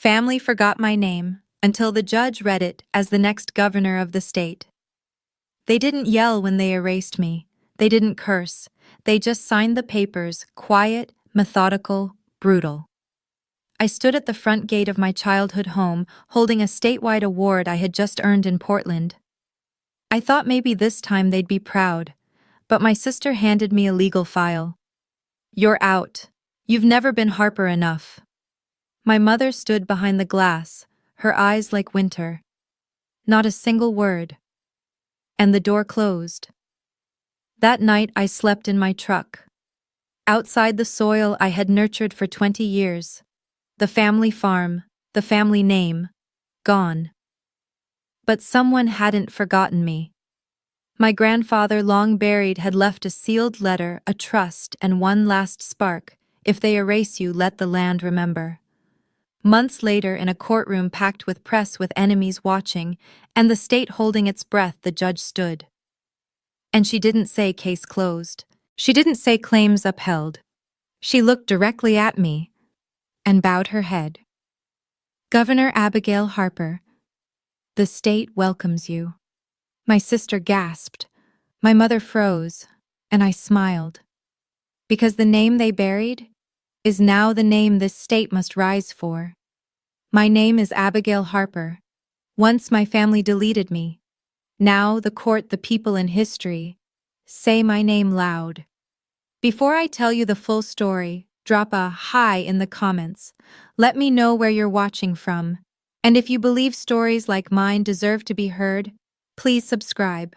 family forgot my name until the judge read it as the next governor of the state. They didn't yell when they erased me. They didn't curse. They just signed the papers, quiet, methodical, brutal. I stood at the front gate of my childhood home, holding a statewide award I had just earned in Portland. I thought maybe this time they'd be proud, but my sister handed me a legal file. "You're out. You've never been Harper enough." My mother stood behind the glass, her eyes like winter. Not a single word. And the door closed. That night I slept in my truck. Outside the soil I had nurtured for 20 years. The family farm, the family name, gone. But someone hadn't forgotten me. My grandfather, long buried, had left a sealed letter, a trust, and one last spark: "If they erase you, let the land remember." Months later, in a courtroom packed with press with enemies watching, and the state holding its breath, the judge stood. And she didn't say case closed. She didn't say claims upheld. She looked directly at me and bowed her head. "Governor Abigail Harper, the state welcomes you." My sister gasped. My mother froze, and I smiled. Because the name they buried is now the name this state must rise for. My name is Abigail Harper. Once my family deleted me. Now the court, the people, in history say my name loud. Before I tell you the full story, drop a "hi" in the comments. Let me know where you're watching from. And if you believe stories like mine deserve to be heard, please subscribe.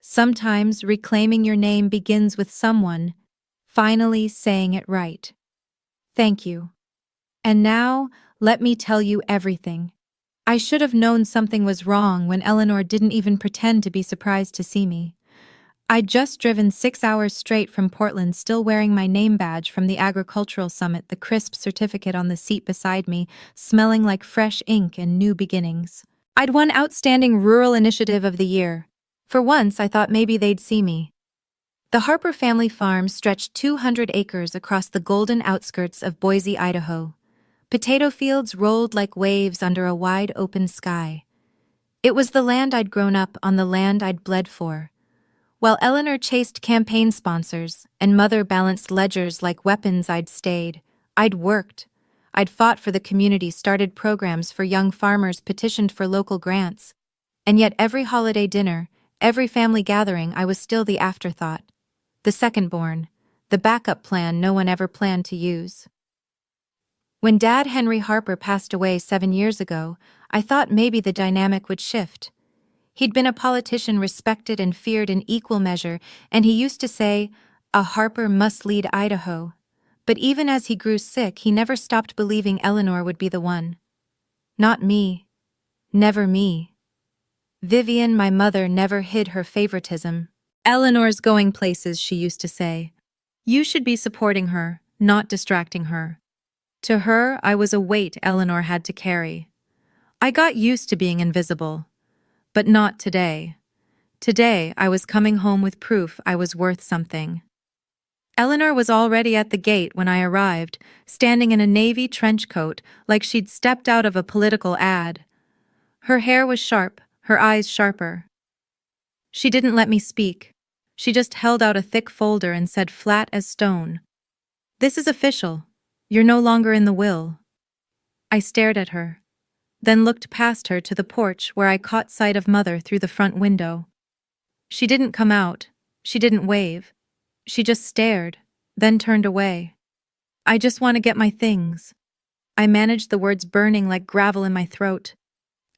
Sometimes reclaiming your name begins with someone finally saying it right. Thank you. And now, let me tell you everything. I should have known something was wrong when Eleanor didn't even pretend to be surprised to see me. I'd just driven 6 hours straight from Portland, still wearing my name badge from the agricultural summit, the crisp certificate on the seat beside me, smelling like fresh ink and new beginnings. I'd won Outstanding Rural Initiative of the Year. For once, I thought maybe they'd see me. The Harper family farm stretched 200 acres across the golden outskirts of Boise, Idaho. Potato fields rolled like waves under a wide open sky. It was the land I'd grown up on, the land I'd bled for. While Eleanor chased campaign sponsors and Mother balanced ledgers like weapons, I'd stayed. I'd worked. I'd fought for the community, started programs for young farmers, petitioned for local grants. And yet every holiday dinner, every family gathering, I was still the afterthought. The second-born, the backup plan no one ever planned to use. When Dad Henry Harper passed away 7 years ago, I thought maybe the dynamic would shift. He'd been a politician respected and feared in equal measure, and he used to say, "A Harper must lead Idaho." But even as he grew sick, he never stopped believing Eleanor would be the one. Not me. Never me. Vivian, my mother, never hid her favoritism. "Eleanor's going places," she used to say. "You should be supporting her, not distracting her." To her, I was a weight Eleanor had to carry. I got used to being invisible. But not today. Today, I was coming home with proof I was worth something. Eleanor was already at the gate when I arrived, standing in a navy trench coat like she'd stepped out of a political ad. Her hair was sharp, her eyes sharper. She didn't let me speak. She just held out a thick folder and said flat as stone, "This is official. You're no longer in the will." I stared at her, then looked past her to the porch where I caught sight of Mother through the front window. She didn't come out. She didn't wave. She just stared, then turned away. "I just want to get my things." I managed, the words burning like gravel in my throat.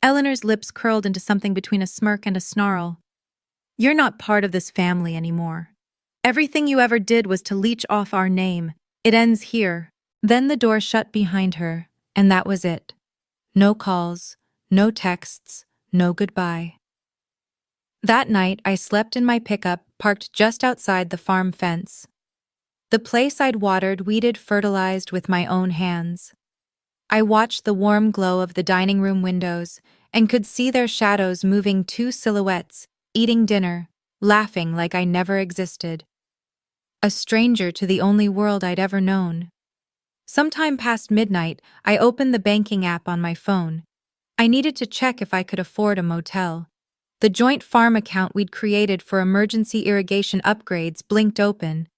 Eleanor's lips curled into something between a smirk and a snarl. "You're not part of this family anymore. Everything you ever did was to leech off our name. It ends here." Then the door shut behind her, and that was it. No calls, no texts, no goodbye. That night, I slept in my pickup parked just outside the farm fence. The place I'd watered, weeded, fertilized with my own hands. I watched the warm glow of the dining room windows and could see their shadows moving, two silhouettes, eating dinner, laughing like I never existed. A stranger to the only world I'd ever known. Sometime past midnight, I opened the banking app on my phone. I needed to check if I could afford a motel. The joint farm account we'd created for emergency irrigation upgrades blinked open.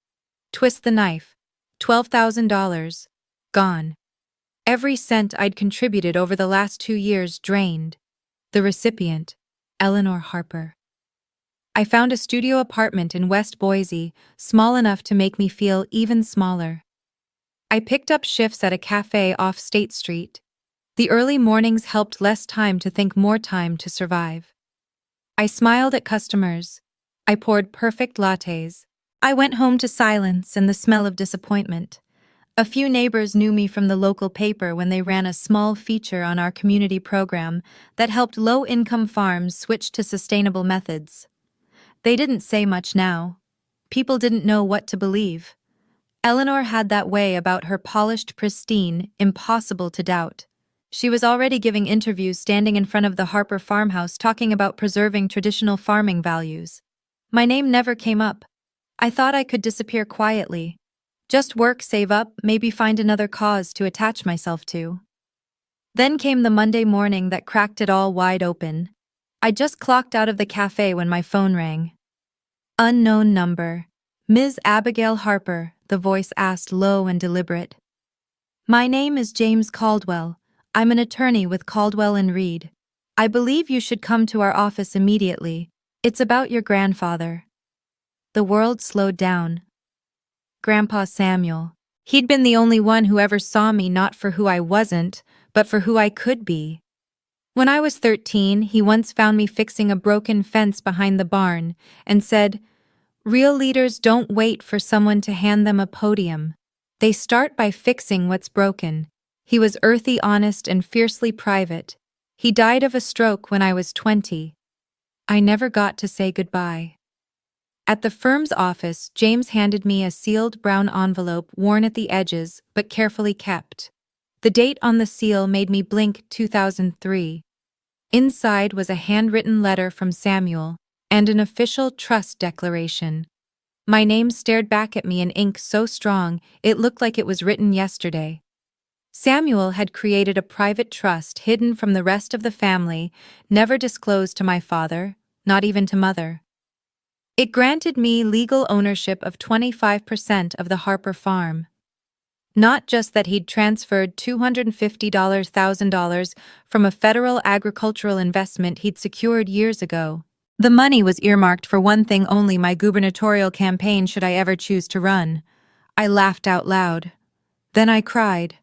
Twist the knife. $12,000. Gone. Every cent I'd contributed over the last 2 years drained. The recipient, Eleanor Harper. I found a studio apartment in West Boise, small enough to make me feel even smaller. I picked up shifts at a cafe off State Street. The early mornings helped less time to think, more time to survive. I smiled at customers. I poured perfect lattes. I went home to silence and the smell of disappointment. A few neighbors knew me from the local paper when they ran a small feature on our community program that helped low-income farms switch to sustainable methods. They didn't say much now. People didn't know what to believe. Eleanor had that way about her, polished, pristine, impossible to doubt. She was already giving interviews standing in front of the Harper farmhouse talking about preserving traditional farming values. My name never came up. I thought I could disappear quietly. Just work, save up, maybe find another cause to attach myself to. Then came the Monday morning that cracked it all wide open. I just clocked out of the cafe when my phone rang. Unknown number. Ms. Abigail Harper, the voice asked, low and deliberate. My name is James Caldwell. I'm an attorney with Caldwell and Reed. I believe you should come to our office immediately. It's about your grandfather. The world slowed down. Grandpa Samuel. He'd been the only one who ever saw me not for who I wasn't, but for who I could be. When I was 13, he once found me fixing a broken fence behind the barn and said, "Real leaders don't wait for someone to hand them a podium. They start by fixing what's broken." He was earthy, honest, and fiercely private. He died of a stroke when I was 20. I never got to say goodbye. At the firm's office, James handed me a sealed brown envelope worn at the edges but carefully kept. The date on the seal made me blink. 2003. Inside was a handwritten letter from Samuel and an official trust declaration. My name stared back at me in ink so strong it looked like it was written yesterday. Samuel had created a private trust hidden from the rest of the family, never disclosed to my father, not even to Mother. It granted me legal ownership of 25% of the Harper farm. Not just that he'd transferred $250,000 from a federal agricultural investment he'd secured years ago. The money was earmarked for one thing only: my gubernatorial campaign, should I ever choose to run. I laughed out loud. Then I cried.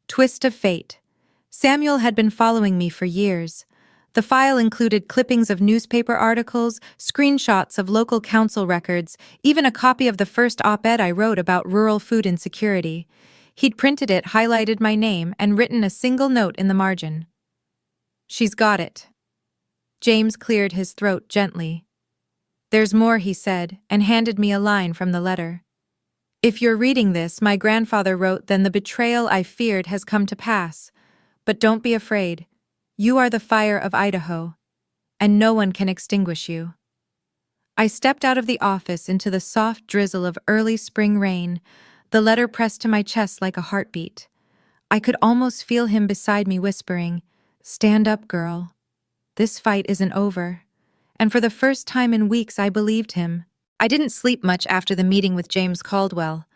Twist of fate. Samuel had been following me for years. The file included clippings of newspaper articles, screenshots of local council records, even a copy of the first op-ed I wrote about rural food insecurity. He'd printed it, highlighted my name, and written a single note in the margin. She's got it. James cleared his throat gently. There's more, he said, and handed me a line from the letter. If you're reading this, my grandfather wrote, then the betrayal I feared has come to pass. But don't be afraid. You are the fire of Idaho, and no one can extinguish you. I stepped out of the office into the soft drizzle of early spring rain, the letter pressed to my chest like a heartbeat. I could almost feel him beside me whispering, "Stand up, girl. This fight isn't over." And for the first time in weeks, I believed him. I didn't sleep much after the meeting with James Caldwell.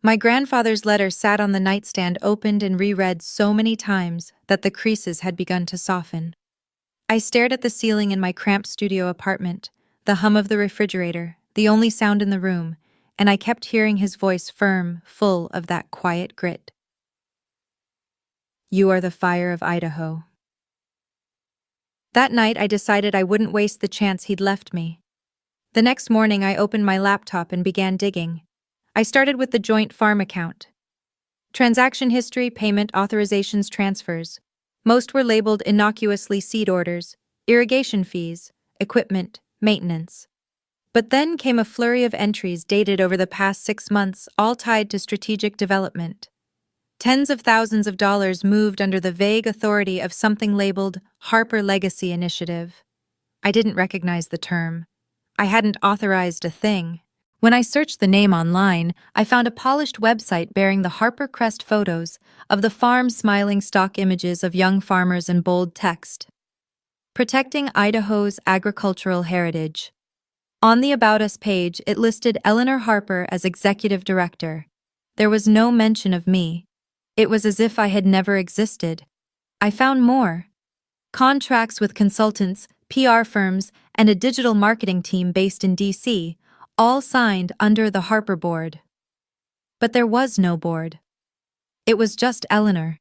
My grandfather's letter sat on the nightstand, opened and reread so many times that the creases had begun to soften. I stared at the ceiling in my cramped studio apartment, the hum of the refrigerator, the only sound in the room, and I kept hearing his voice, firm, full of that quiet grit. You are the fire of Idaho. That night I decided I wouldn't waste the chance he'd left me. The next morning I opened my laptop and began digging. I started with the joint farm account. Transaction history, payment, authorizations, transfers. Most were labeled innocuously seed orders, irrigation fees, equipment, maintenance. But then came a flurry of entries dated over the past 6 months, all tied to strategic development. Tens of thousands of dollars moved under the vague authority of something labeled Harper Legacy Initiative. I didn't recognize the term. I hadn't authorized a thing. When I searched the name online, I found a polished website bearing the Harper Crest photos of the farm smiling stock images of young farmers in bold text. Protecting Idaho's agricultural heritage. On the About Us page, it listed Eleanor Harper as executive director. There was no mention of me. It was as if I had never existed. I found more. Contracts with consultants, PR firms, and a digital marketing team based in D.C., all signed under the Harper board. But there was no board. It was just Eleanor.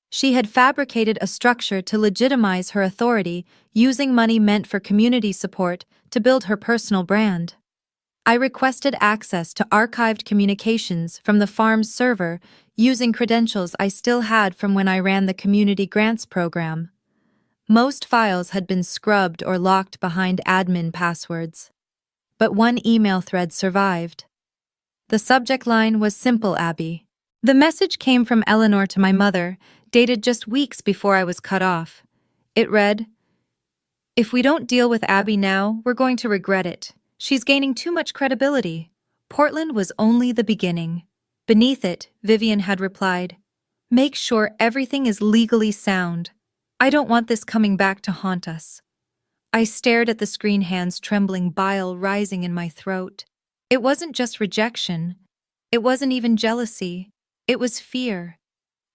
She had fabricated a structure to legitimize her authority, using money meant for community support to build her personal brand. I requested access to archived communications from the farm's server using credentials I still had from when I ran the community grants program. Most files had been scrubbed or locked behind admin passwords. But one email thread survived. The subject line was simple, Abby. The message came from Eleanor to my mother, dated just weeks before I was cut off. It read, "If we don't deal with Abby now, we're going to regret it. She's gaining too much credibility. Portland was only the beginning." Beneath it, Vivian had replied, "Make sure everything is legally sound. I don't want this coming back to haunt us." I stared at the screen, hands trembling, bile rising in my throat. It wasn't just rejection. It wasn't even jealousy. It was fear.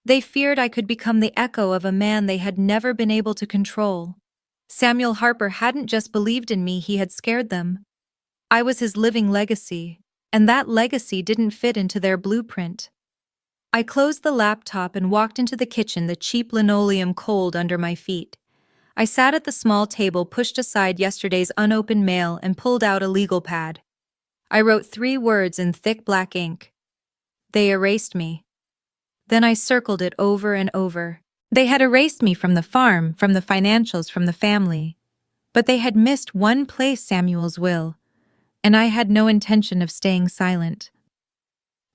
They feared I could become the echo of a man they had never been able to control. Samuel Harper hadn't just believed in me, he had scared them. I was his living legacy, and that legacy didn't fit into their blueprint. I closed the laptop and walked into the kitchen, the cheap linoleum cold under my feet. I sat at the small table, pushed aside yesterday's unopened mail, and pulled out a legal pad. I wrote 3 words in thick black ink. They erased me. Then I circled it over and over. They had erased me from the farm, from the financials, from the family. But they had missed one place, Samuel's will, and I had no intention of staying silent.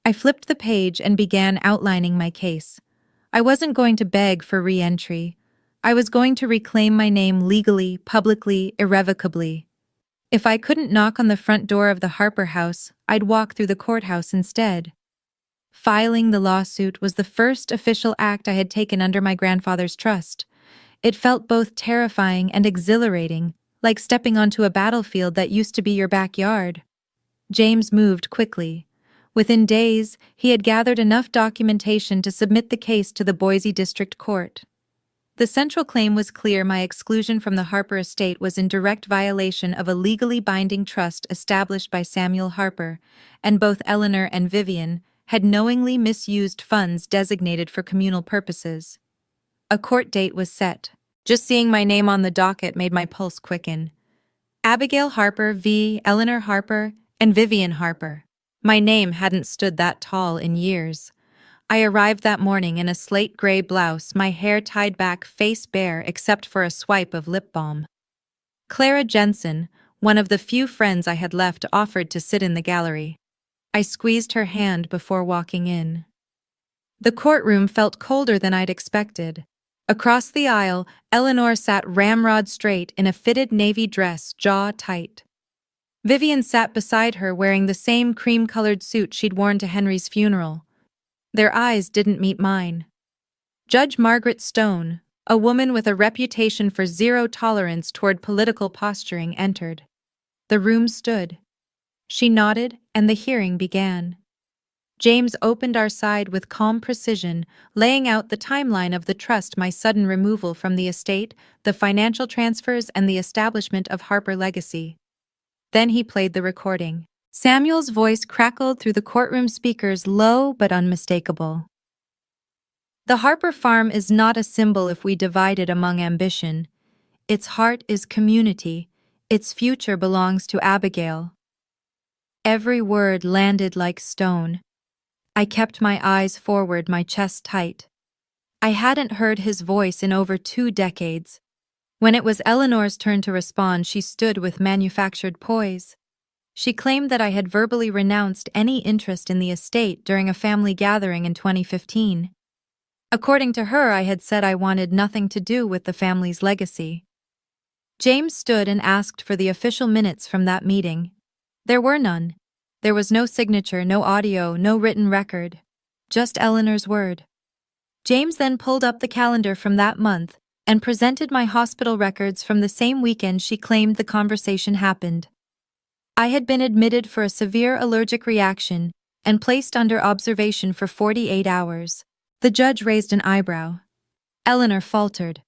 I flipped the page and began outlining my case. I wasn't going to beg for re-entry. I was going to reclaim my name legally, publicly, irrevocably. If I couldn't knock on the front door of the Harper house, I'd walk through the courthouse instead. Filing the lawsuit was the first official act I had taken under my grandfather's trust. It felt both terrifying and exhilarating, like stepping onto a battlefield that used to be your backyard. James moved quickly. Within days, he had gathered enough documentation to submit the case to the Boise District Court. The central claim was clear: my exclusion from the Harper estate was in direct violation of a legally binding trust established by Samuel Harper, and both Eleanor and Vivian had knowingly misused funds designated for communal purposes. A court date was set. Just seeing my name on the docket made my pulse quicken. Abigail Harper v. Eleanor Harper and Vivian Harper. My name hadn't stood that tall in years. I arrived that morning in a slate gray blouse, my hair tied back, face bare except for a swipe of lip balm. Clara Jensen, one of the few friends I had left, offered to sit in the gallery. I squeezed her hand before walking in. The courtroom felt colder than I'd expected. Across the aisle, Eleanor sat ramrod straight in a fitted navy dress, jaw tight. Vivian sat beside her, wearing the same cream-colored suit she'd worn to Henry's funeral. Their eyes didn't meet mine. Judge Margaret Stone, a woman with a reputation for zero tolerance toward political posturing, entered. The room stood. She nodded, and the hearing began. James opened our side with calm precision, laying out the timeline of the trust, my sudden removal from the estate, the financial transfers, and the establishment of Harper Legacy. Then he played the recording. Samuel's voice crackled through the courtroom speakers, low but unmistakable. "The Harper farm is not a symbol if we divide it among ambition. Its heart is community. Its future belongs to Abigail." Every word landed like stone. I kept my eyes forward, my chest tight. I hadn't heard his voice in over 2 decades. When it was Eleanor's turn to respond, she stood with manufactured poise. She claimed that I had verbally renounced any interest in the estate during a family gathering in 2015. According to her, I had said I wanted nothing to do with the family's legacy. James stood and asked for the official minutes from that meeting. There were none. There was no signature, no audio, no written record. Just Eleanor's word. James then pulled up the calendar from that month and presented my hospital records from the same weekend she claimed the conversation happened. I had been admitted for a severe allergic reaction and placed under observation for 48 hours. The judge raised an eyebrow. Eleanor faltered.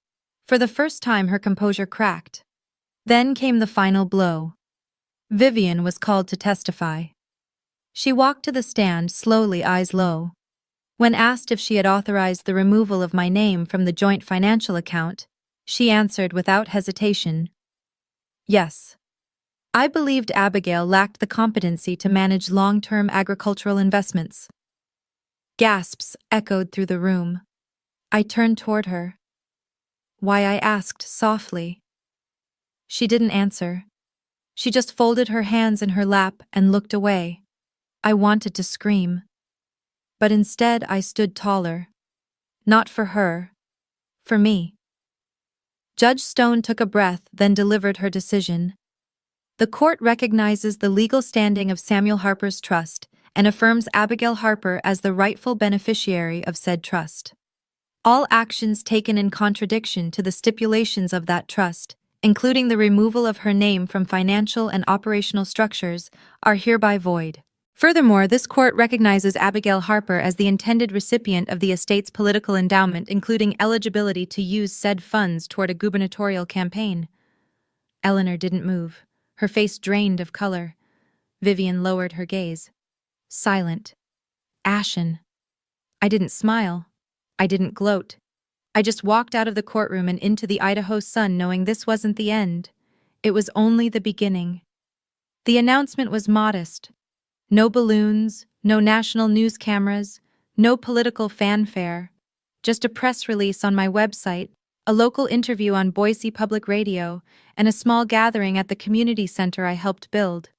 For the first time, her composure cracked. Then came the final blow. Vivian was called to testify. She walked to the stand, slowly, eyes low. When asked if she had authorized the removal of my name from the joint financial account, she answered without hesitation, "Yes." I believed Abigail lacked the competency to manage long-term agricultural investments. Gasps echoed through the room. I turned toward her. "Why?" I asked softly. She didn't answer. She just folded her hands in her lap and looked away. I wanted to scream. But instead I stood taller. Not for her. For me. Judge Stone took a breath, then delivered her decision. The court recognizes the legal standing of Samuel Harper's trust and affirms Abigail Harper as the rightful beneficiary of said trust. All actions taken in contradiction to the stipulations of that trust, including the removal of her name from financial and operational structures, are hereby void. Furthermore, this court recognizes Abigail Harper as the intended recipient of the estate's political endowment, including eligibility to use said funds toward a gubernatorial campaign. Eleanor didn't move, her face drained of color. Vivian lowered her gaze. Silent. Ashen. I didn't smile. I didn't gloat. I just walked out of the courtroom and into the Idaho sun, knowing this wasn't the end. It was only the beginning. The announcement was modest. No balloons, no national news cameras, no political fanfare. Just a press release on my website, a local interview on Boise Public Radio, and a small gathering at the community center I helped build.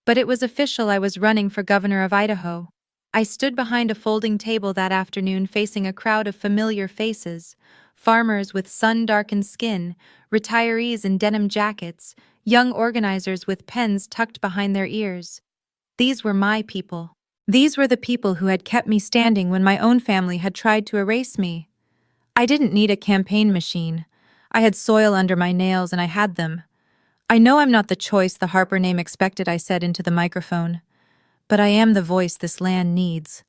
But it was official. I was running for governor of Idaho. I stood behind a folding table that afternoon, facing a crowd of familiar faces: farmers with sun-darkened skin, retirees in denim jackets, young organizers with pens tucked behind their ears. These were my people. These were the people who had kept me standing when my own family had tried to erase me. I didn't need a campaign machine. I had soil under my nails and I had them. "I know I'm not the choice the Harper name expected," I said into the microphone. "But I am the voice this land needs."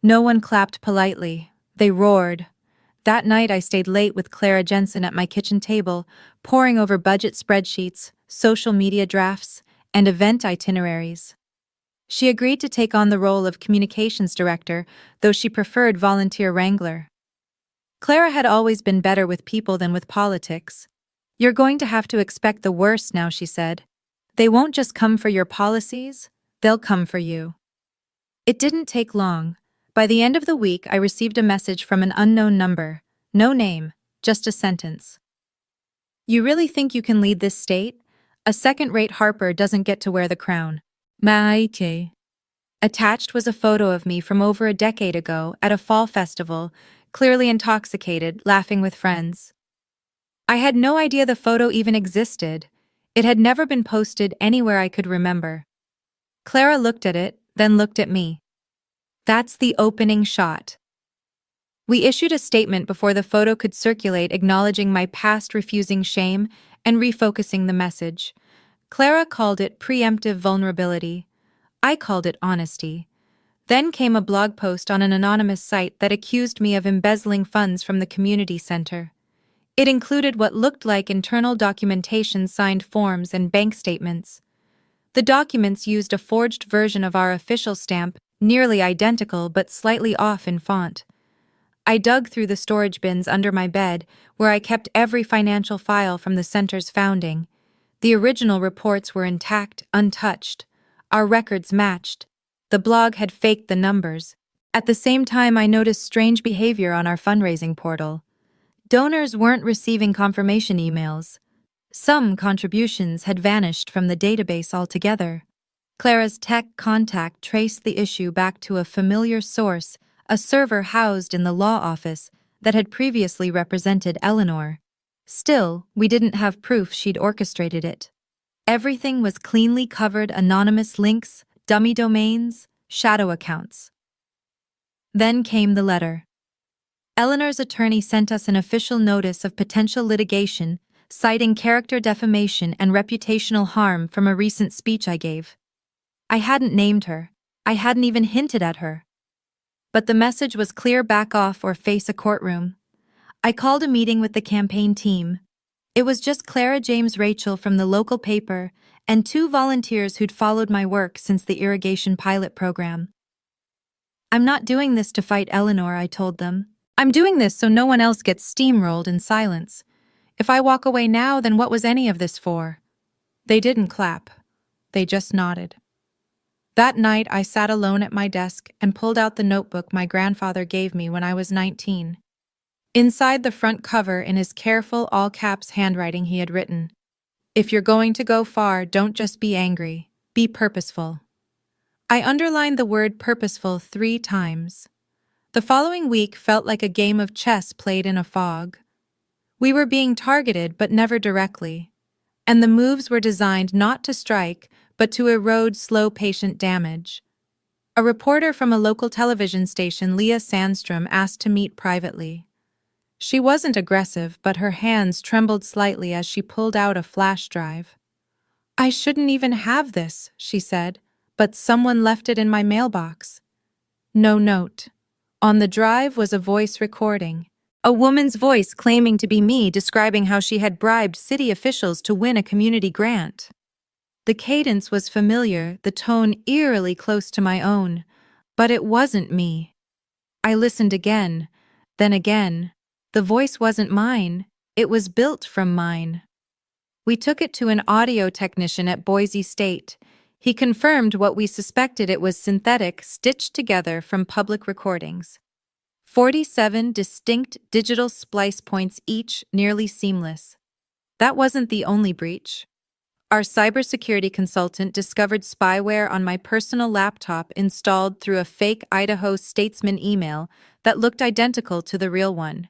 No one clapped politely. They roared. That night I stayed late with Clara Jensen at my kitchen table, poring over budget spreadsheets, social media drafts, and event itineraries. She agreed to take on the role of communications director, though she preferred volunteer wrangler. Clara had always been better with people than with politics. "You're going to have to expect the worst now," she said. "They won't just come for your policies, they'll come for you." It didn't take long. By the end of the week, I received a message from an unknown number. No name, just a sentence. "You really think you can lead this state? A second-rate Harper doesn't get to wear the crown." Maike. Attached was a photo of me from over a decade ago at a fall festival, clearly intoxicated, laughing with friends. I had no idea the photo even existed. It had never been posted anywhere I could remember. Clara looked at it, then looked at me. "That's the opening shot." We issued a statement before the photo could circulate, acknowledging my past, refusing shame, and refocusing the message. Clara called it preemptive vulnerability. I called it honesty. Then came a blog post on an anonymous site that accused me of embezzling funds from the community center. It included what looked like internal documentation, signed forms, and bank statements. The documents used a forged version of our official stamp, nearly identical but slightly off in font. I dug through the storage bins under my bed, where I kept every financial file from the center's founding. The original reports were intact, untouched. Our records matched. The blog had faked the numbers. At the same time, I noticed strange behavior on our fundraising portal. Donors weren't receiving confirmation emails. Some contributions had vanished from the database altogether. Clara's tech contact traced the issue back to a familiar source, a server housed in the law office that had previously represented Eleanor. Still, we didn't have proof she'd orchestrated it. Everything was cleanly covered: anonymous links, dummy domains, shadow accounts. Then came the letter. Eleanor's attorney sent us an official notice of potential litigation, citing character defamation and reputational harm from a recent speech I gave. I hadn't named her. I hadn't even hinted at her. But the message was clear: back off or face a courtroom. I called a meeting with the campaign team. It was just Clara James Rachel from the local paper and 2 volunteers who'd followed my work since the irrigation pilot program. I'm not doing this to fight Eleanor, I told them. I'm doing this so no one else gets steamrolled in silence. If I walk away now, then what was any of this for? They didn't clap. They just nodded. That night, I sat alone at my desk and pulled out the notebook my grandfather gave me when I was 19. Inside the front cover, in his careful, all-caps handwriting, he had written, "If you're going to go far, don't just be angry, be purposeful." I underlined the word purposeful 3 times. The following week felt like a game of chess played in a fog. We were being targeted, but never directly. And the moves were designed not to strike, but to erode slow, patient damage. A reporter from a local television station, Leah Sandstrom, asked to meet privately. She wasn't aggressive, but her hands trembled slightly as she pulled out a flash drive. "I shouldn't even have this," she said, "but someone left it in my mailbox." No note. On the drive was a voice recording. A woman's voice claiming to be me, describing how she had bribed city officials to win a community grant. The cadence was familiar, the tone eerily close to my own, but it wasn't me. I listened again, then again. The voice wasn't mine, it was built from mine. We took it to an audio technician at Boise State. He confirmed what we suspected: it was synthetic, stitched together from public recordings. 47 distinct digital splice points, each nearly seamless. That wasn't the only breach. Our cybersecurity consultant discovered spyware on my personal laptop installed through a fake Idaho Statesman email that looked identical to the real one.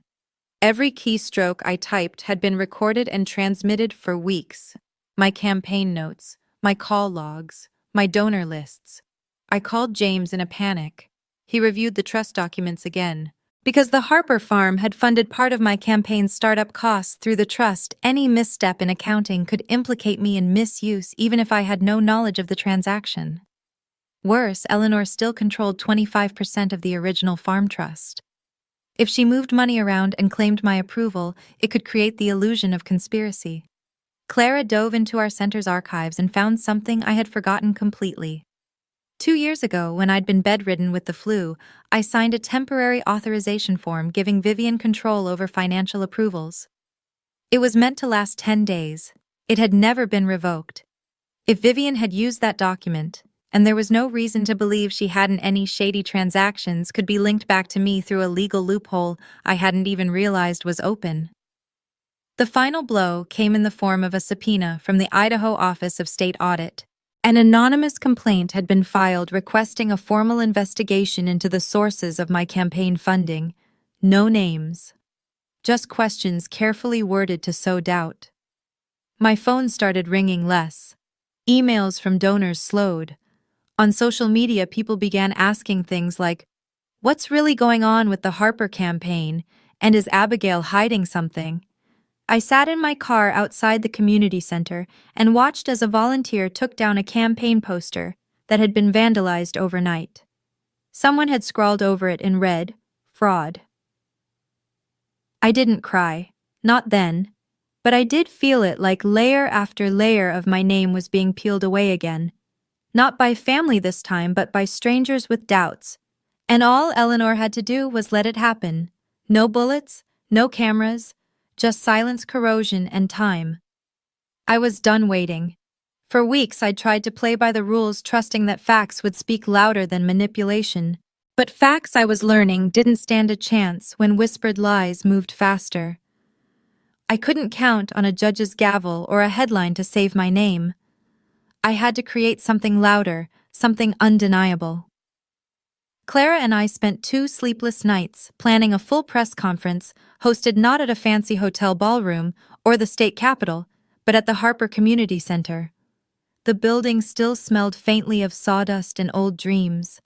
Every keystroke I typed had been recorded and transmitted for weeks. My campaign notes, my call logs, my donor lists. I called James in a panic. He reviewed the trust documents again. Because the Harper farm had funded part of my campaign's startup costs through the trust, any misstep in accounting could implicate me in misuse even if I had no knowledge of the transaction. Worse, Eleanor still controlled 25% of the original farm trust. If she moved money around and claimed my approval, it could create the illusion of conspiracy. Clara dove into our center's archives and found something I had forgotten completely. 2 years ago, when I'd been bedridden with the flu, I signed a temporary authorization form giving Vivian control over financial approvals. It was meant to last 10 days. It had never been revoked. If Vivian had used that document, and there was no reason to believe she hadn't, any shady transactions could be linked back to me through a legal loophole I hadn't even realized was open. The final blow came in the form of a subpoena from the Idaho Office of State Audit. An anonymous complaint had been filed requesting a formal investigation into the sources of my campaign funding. No names. Just questions carefully worded to sow doubt. My phone started ringing less. Emails from donors slowed. On social media, people began asking things like, "What's really going on with the Harper campaign? And is Abigail hiding something?" I sat in my car outside the community center and watched as a volunteer took down a campaign poster that had been vandalized overnight. Someone had scrawled over it in red, "Fraud." I didn't cry, not then, but I did feel it, like layer after layer of my name was being peeled away again. Not by family this time, but by strangers with doubts. And all Eleanor had to do was let it happen. No bullets, no cameras, just silence, corrosion, and time. I was done waiting. For weeks I'd tried to play by the rules, trusting that facts would speak louder than manipulation. But facts, I was learning, didn't stand a chance when whispered lies moved faster. I couldn't count on a judge's gavel or a headline to save my name. I had to create something louder, something undeniable. Clara and I spent 2 sleepless nights planning a full press conference, hosted not at a fancy hotel ballroom or the state capitol, but at the Harper Community Center. The building still smelled faintly of sawdust and old dreams.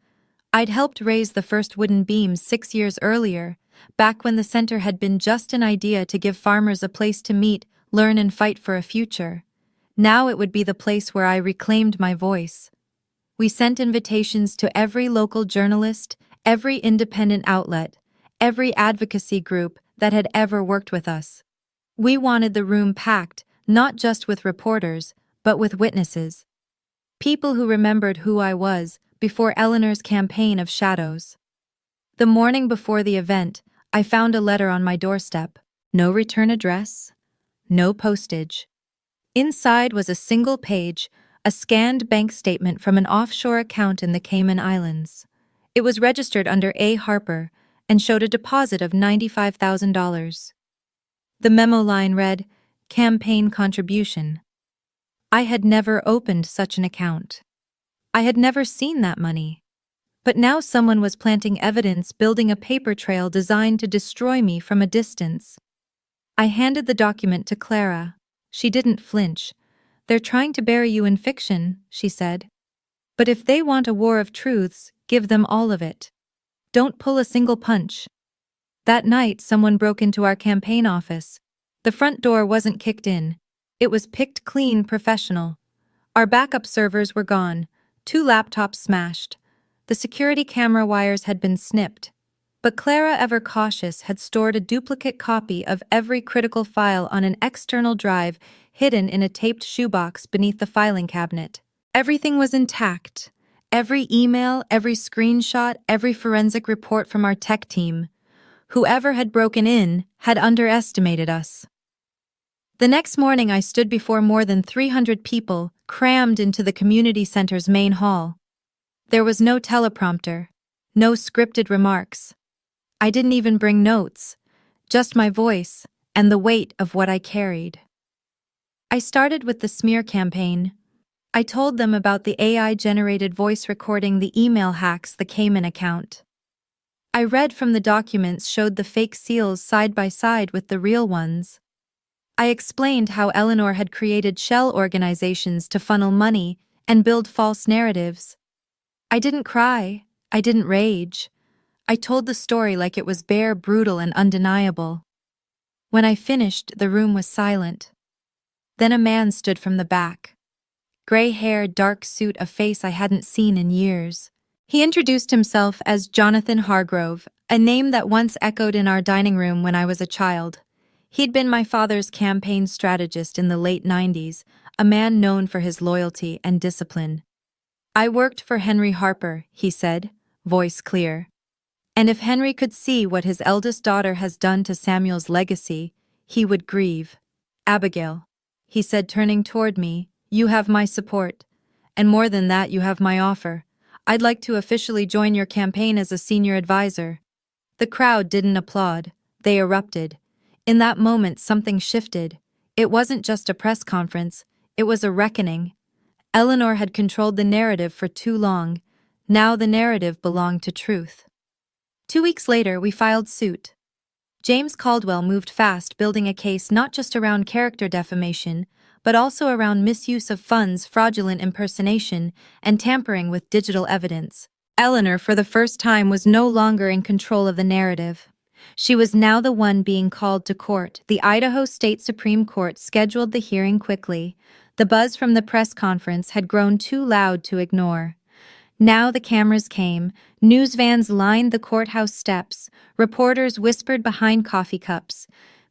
I'd helped raise the first wooden beams 6 years earlier, back when the center had been just an idea to give farmers a place to meet, learn, and fight for a future. Now it would be the place where I reclaimed my voice. We sent invitations to every local journalist, every independent outlet, every advocacy group that had ever worked with us. We wanted the room packed, not just with reporters, but with witnesses. People who remembered who I was before Eleanor's campaign of shadows. The morning before the event, I found a letter on my doorstep. No return address, no postage. Inside was a single page, a scanned bank statement from an offshore account in the Cayman Islands. It was registered under A. Harper and showed a deposit of $95,000. The memo line read, "Campaign contribution." I had never opened such an account. I had never seen that money. But now someone was planting evidence, building a paper trail designed to destroy me from a distance. I handed the document to Clara. She didn't flinch. "They're trying to bury you in fiction," she said. "But if they want a war of truths, give them all of it. Don't pull a single punch." That night, someone broke into our campaign office. The front door wasn't kicked in. It was picked clean, professional. Our backup servers were gone, 2 laptops smashed. The security camera wires had been snipped. But Clara, ever cautious, had stored a duplicate copy of every critical file on an external drive hidden in a taped shoebox beneath the filing cabinet. Everything was intact. Every email, every screenshot, every forensic report from our tech team. Whoever had broken in had underestimated us. The next morning, I stood before more than 300 people, crammed into the community center's main hall. There was no teleprompter, no scripted remarks. I didn't even bring notes, just my voice and the weight of what I carried. I started with the smear campaign. I told them about the AI-generated voice recording the email hacks, the Cayman account. I read from the documents, showed the fake seals side by side with the real ones. I explained how Eleanor had created shell organizations to funnel money and build false narratives. I didn't cry. I didn't rage. I told the story like it was bare, brutal, and undeniable. When I finished, the room was silent. Then a man stood from the back. Gray hair, dark suit, a face I hadn't seen in years. He introduced himself as Jonathan Hargrove, a name that once echoed in our dining room when I was a child. He'd been my father's campaign strategist in the late 90s, a man known for his loyalty and discipline. "I worked for Henry Harper," he said, voice clear. "And if Henry could see what his eldest daughter has done to Samuel's legacy, he would grieve." "Abigail," he said, turning toward me, "you have my support. And more than that, you have my offer. I'd like to officially join your campaign as a senior advisor." The crowd didn't applaud. They erupted. In that moment, something shifted. It wasn't just a press conference. It was a reckoning. Eleanor had controlled the narrative for too long. Now the narrative belonged to truth. 2 weeks later, we filed suit. James Caldwell moved fast, building a case not just around character defamation, but also around misuse of funds, fraudulent impersonation, and tampering with digital evidence. Eleanor, for the first time, was no longer in control of the narrative. She was now the one being called to court. The Idaho State Supreme Court scheduled the hearing quickly. The buzz from the press conference had grown too loud to ignore. Now the cameras came, news vans lined the courthouse steps, reporters whispered behind coffee cups.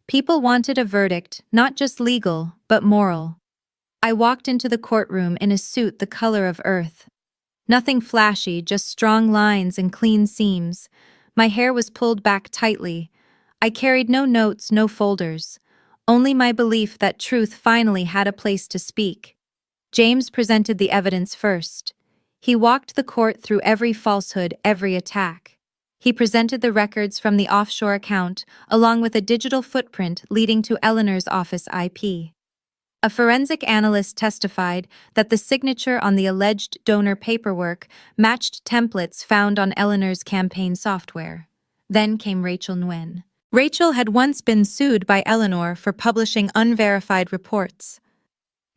People wanted a verdict, not just legal, but moral. I walked into the courtroom in a suit the color of earth. Nothing flashy, just strong lines and clean seams. My hair was pulled back tightly. I carried no notes, no folders. Only my belief that truth finally had a place to speak. James presented the evidence first. He walked the court through every falsehood, every attack. He presented the records from the offshore account, along with a digital footprint leading to Eleanor's office IP. A forensic analyst testified that the signature on the alleged donor paperwork matched templates found on Eleanor's campaign software. Then came Rachel Nguyen. Rachel had once been sued by Eleanor for publishing unverified reports.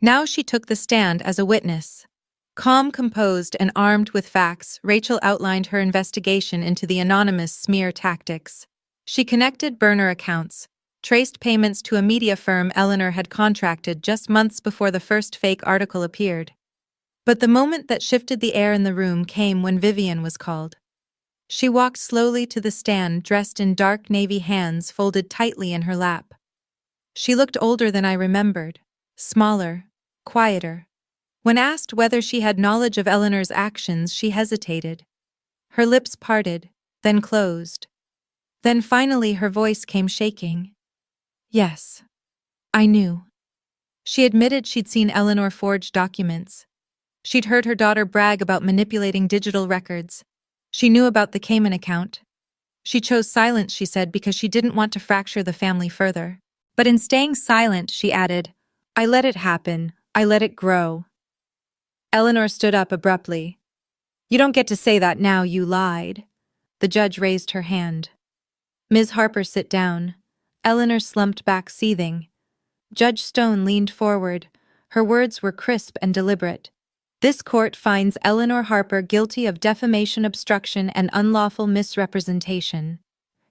Now she took the stand as a witness. Calm, composed, and armed with facts, Rachel outlined her investigation into the anonymous smear tactics. She connected burner accounts, traced payments to a media firm Eleanor had contracted just months before the first fake article appeared. But the moment that shifted the air in the room came when Vivian was called. She walked slowly to the stand, dressed in dark navy, hands folded tightly in her lap. She looked older than I remembered, smaller, quieter. When asked whether she had knowledge of Eleanor's actions, she hesitated. Her lips parted, then closed. Then finally her voice came shaking. Yes, I knew. She admitted she'd seen Eleanor forge documents. She'd heard her daughter brag about manipulating digital records. She knew about the Cayman account. She chose silence, she said, because she didn't want to fracture the family further. But in staying silent, she added, I let it happen. I let it grow. Eleanor stood up abruptly. You don't get to say that now, you lied. The judge raised her hand. Ms. Harper, sit down. Eleanor slumped back, seething. Judge Stone leaned forward. Her words were crisp and deliberate. This court finds Eleanor Harper guilty of defamation, obstruction, and unlawful misrepresentation.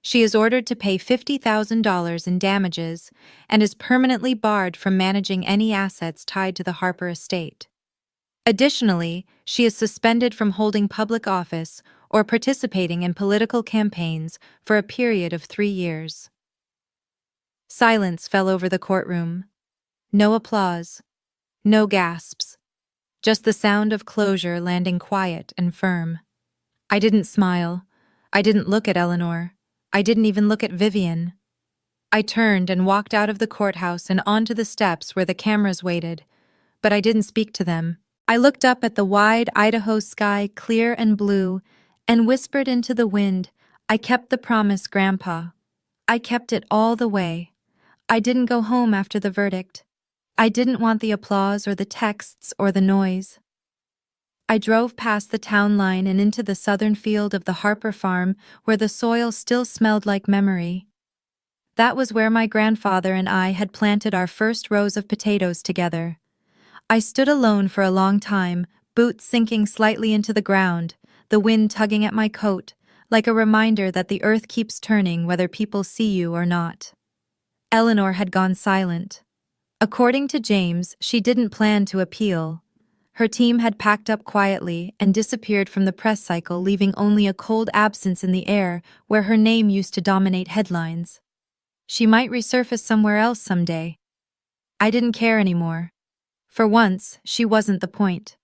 She is ordered to pay $50,000 in damages and is permanently barred from managing any assets tied to the Harper estate. Additionally, she is suspended from holding public office or participating in political campaigns for a period of 3 years. Silence fell over the courtroom. No applause. No gasps. Just the sound of closure landing quiet and firm. I didn't smile. I didn't look at Eleanor. I didn't even look at Vivian. I turned and walked out of the courthouse and onto the steps where the cameras waited, but I didn't speak to them. I looked up at the wide Idaho sky, clear and blue, and whispered into the wind, I kept the promise, Grandpa. I kept it all the way. I didn't go home after the verdict. I didn't want the applause or the texts or the noise. I drove past the town line and into the southern field of the Harper farm where the soil still smelled like memory. That was where my grandfather and I had planted our first rows of potatoes together. I stood alone for a long time, boots sinking slightly into the ground, the wind tugging at my coat, like a reminder that the earth keeps turning whether people see you or not. Eleanor had gone silent. According to James, she didn't plan to appeal. Her team had packed up quietly and disappeared from the press cycle, leaving only a cold absence in the air where her name used to dominate headlines. She might resurface somewhere else someday. I didn't care anymore. For once, she wasn't the point.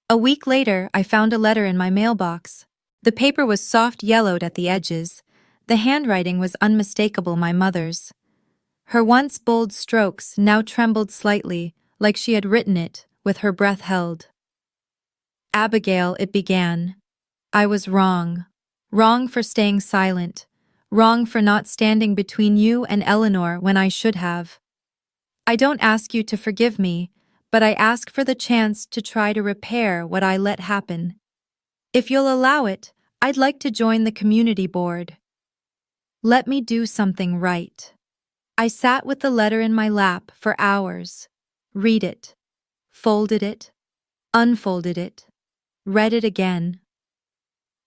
A week later, I found a letter in my mailbox. The paper was soft yellowed at the edges. The handwriting was unmistakable, my mother's. Her once bold strokes now trembled slightly, like she had written it, with her breath held. Abigail, it began. I was wrong. Wrong for staying silent. Wrong for not standing between you and Eleanor when I should have. I don't ask you to forgive me, but I ask for the chance to try to repair what I let happen. If you'll allow it, I'd like to join the community board. Let me do something right. I sat with the letter in my lap for hours. Read it. Folded it. Unfolded it. Read it again.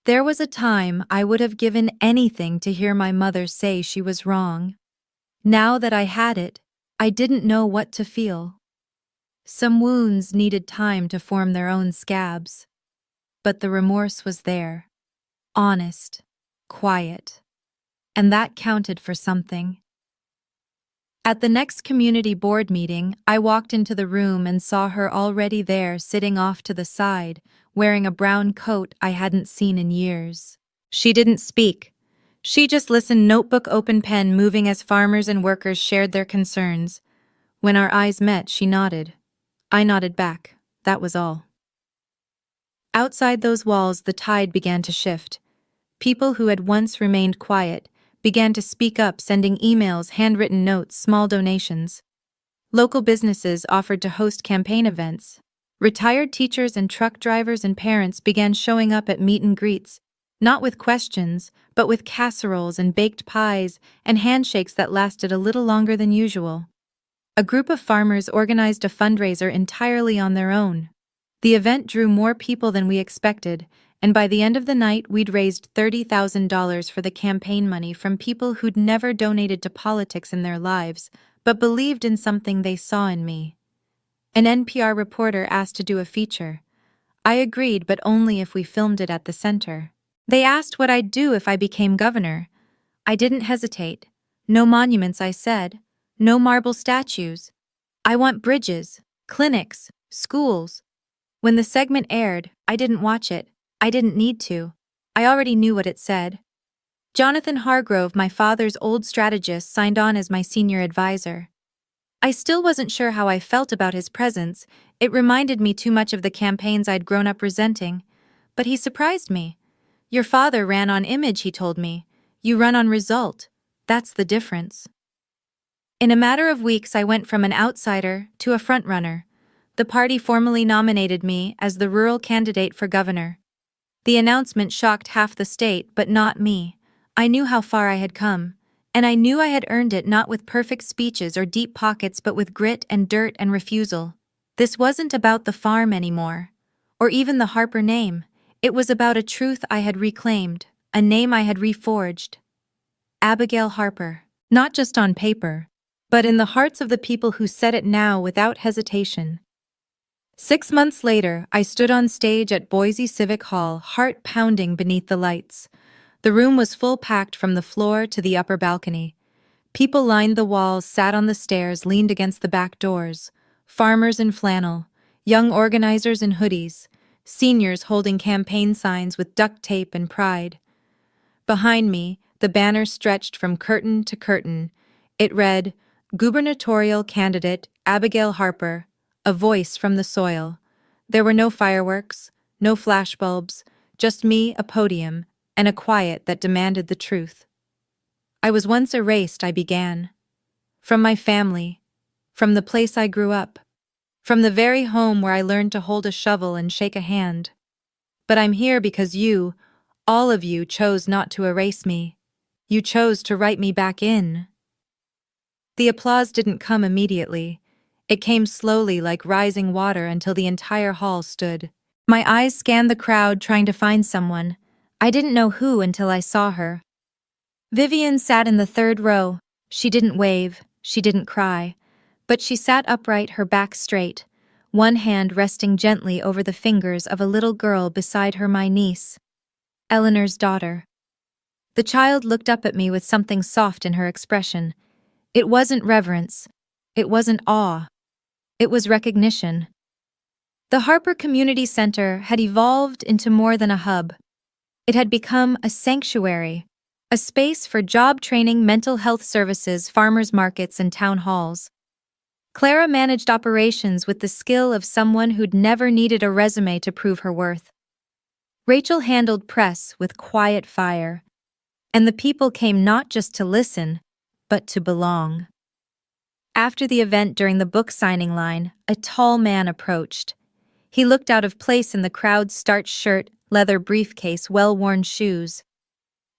There was a time I would have given anything to hear my mother say she was wrong. Now that I had it, I didn't know what to feel. Some wounds needed time to form their own scabs. But the remorse was there. Honest. Quiet. And that counted for something. At the next community board meeting, I walked into the room and saw her already there, sitting off to the side, wearing a brown coat I hadn't seen in years. She didn't speak. She just listened, notebook open, pen moving as farmers and workers shared their concerns. When our eyes met, she nodded. I nodded back. That was all. Outside those walls, the tide began to shift. People who had once remained quiet began to speak up, sending emails, handwritten notes, small donations. Local businesses offered to host campaign events. Retired teachers and truck drivers and parents began showing up at meet and greets, not with questions, but with casseroles and baked pies and handshakes that lasted a little longer than usual. A group of farmers organized a fundraiser entirely on their own. The event drew more people than we expected, and by the end of the night we'd raised $30,000 for the campaign money from people who'd never donated to politics in their lives, but believed in something they saw in me. An NPR reporter asked to do a feature. I agreed, but only if we filmed it at the center. They asked what I'd do if I became governor. I didn't hesitate. No monuments, I said. No marble statues. I want bridges, clinics, schools. When the segment aired, I didn't watch it. I didn't need to. I already knew what it said. Jonathan Hargrove, my father's old strategist, signed on as my senior advisor. I still wasn't sure how I felt about his presence. It reminded me too much of the campaigns I'd grown up resenting. But he surprised me. Your father ran on image, he told me. You run on result. That's the difference. In a matter of weeks, I went from an outsider to a frontrunner. The party formally nominated me as the rural candidate for governor. The announcement shocked half the state, but not me. I knew how far I had come. And I knew I had earned it not with perfect speeches or deep pockets, but with grit and dirt and refusal. This wasn't about the farm anymore, or even the Harper name. It was about a truth I had reclaimed, a name I had reforged. Abigail Harper. Not just on paper, but in the hearts of the people who said it now without hesitation. 6 months later, I stood on stage at Boise Civic Hall, heart pounding beneath the lights. The room was full-packed from the floor to the upper balcony. People lined the walls, sat on the stairs, leaned against the back doors. Farmers in flannel, young organizers in hoodies, seniors holding campaign signs with duct tape and pride. Behind me, the banner stretched from curtain to curtain. It read, Gubernatorial Candidate Abigail Harper, a voice from the soil. There were no fireworks, no flashbulbs, just me, a podium, and a quiet that demanded the truth. I was once erased, I began. From my family, from the place I grew up, from the very home where I learned to hold a shovel and shake a hand. But I'm here because you, all of you, chose not to erase me. You chose to write me back in. The applause didn't come immediately. It came slowly like rising water until the entire hall stood. My eyes scanned the crowd trying to find someone. I didn't know who until I saw her. Vivian sat in the third row. She didn't wave, she didn't cry, but she sat upright, her back straight, one hand resting gently over the fingers of a little girl beside her, my niece, Eleanor's daughter. The child looked up at me with something soft in her expression. It wasn't reverence. It wasn't awe. It was recognition. The Harper Community Center had evolved into more than a hub. It had become a sanctuary, a space for job training, mental health services, farmers markets, and town halls. Clara managed operations with the skill of someone who'd never needed a resume to prove her worth. Rachel handled press with quiet fire, and the people came not just to listen, but to belong. After the event, during the book signing line, a tall man approached. He looked out of place in the crowd's starched shirt, leather briefcase, well-worn shoes.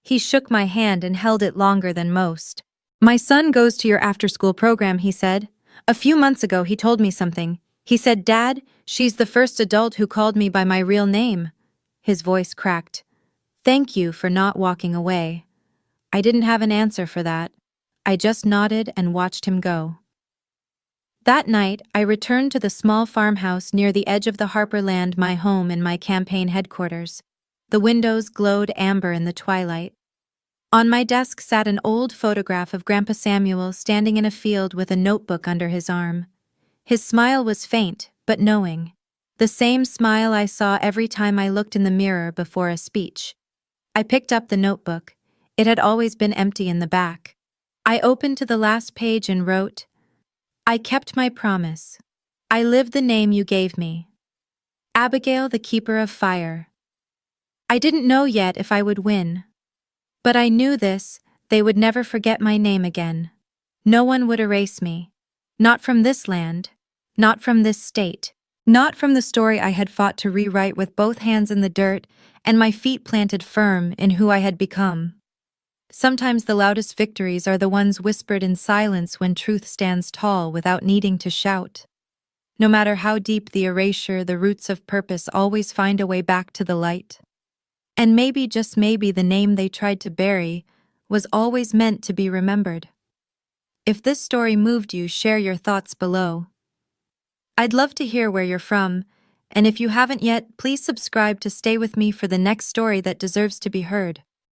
He shook my hand and held it longer than most. My son goes to your after-school program, he said. A few months ago, he told me something. He said, Dad, she's the first adult who called me by my real name. His voice cracked. Thank you for not walking away. I didn't have an answer for that. I just nodded and watched him go. That night, I returned to the small farmhouse near the edge of the Harper land, my home and my campaign headquarters. The windows glowed amber in the twilight. On my desk sat an old photograph of Grandpa Samuel standing in a field with a notebook under his arm. His smile was faint, but knowing. The same smile I saw every time I looked in the mirror before a speech. I picked up the notebook. It had always been empty in the back. I opened to the last page and wrote, I kept my promise. I lived the name you gave me. Abigail, the Keeper of Fire. I didn't know yet if I would win. But I knew this, they would never forget my name again. No one would erase me. Not from this land. Not from this state. Not from the story I had fought to rewrite with both hands in the dirt and my feet planted firm in who I had become. Sometimes the loudest victories are the ones whispered in silence when truth stands tall without needing to shout. No matter how deep the erasure, the roots of purpose always find a way back to the light. And maybe, just maybe, the name they tried to bury was always meant to be remembered. If this story moved you, share your thoughts below. I'd love to hear where you're from, and if you haven't yet, please subscribe to stay with me for the next story that deserves to be heard.